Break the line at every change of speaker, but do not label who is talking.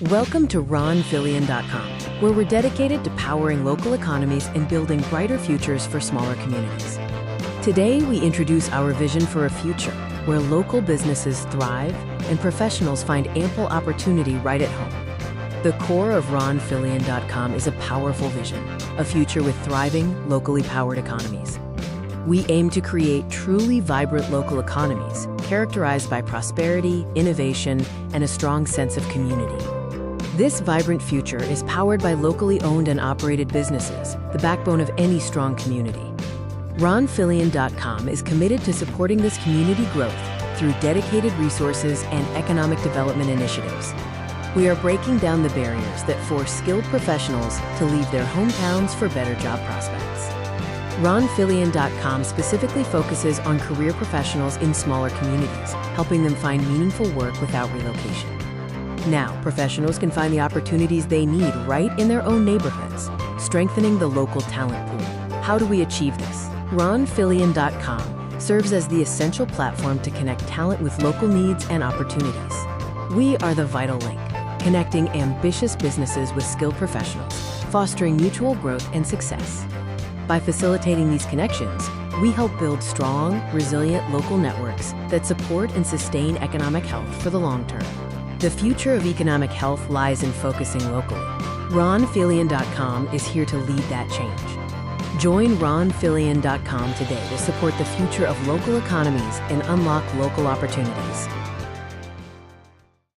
Welcome to RonFillion.com, where we're dedicated to powering local economies and building brighter futures for smaller communities. Today, we introduce our vision for a future where local businesses thrive and professionals find ample opportunity right at home. The core of RonFillion.com is a powerful vision, a future with thriving, locally powered economies. We aim to create truly vibrant local economies, characterized by prosperity, innovation, and a strong sense of community. This vibrant future is powered by locally owned and operated businesses, the backbone of any strong community. RonFillion.com is committed to supporting this community growth through dedicated resources and economic development initiatives. We are breaking down the barriers that force skilled professionals to leave their hometowns for better job prospects. RonFillion.com specifically focuses on career professionals in smaller communities, helping them find meaningful work without relocation. Now, professionals can find the opportunities they need right in their own neighborhoods, strengthening the local talent pool. How do we achieve this? RonFillion.com serves as the essential platform to connect talent with local needs and opportunities. We are the vital link, connecting ambitious businesses with skilled professionals, fostering mutual growth and success. By facilitating these connections, we help build strong, resilient local networks that support and sustain economic health for the long term. The future of economic health lies in focusing locally. RonFillion.com is here to lead that change. Join RonFillion.com today to support the future of local economies and unlock local opportunities.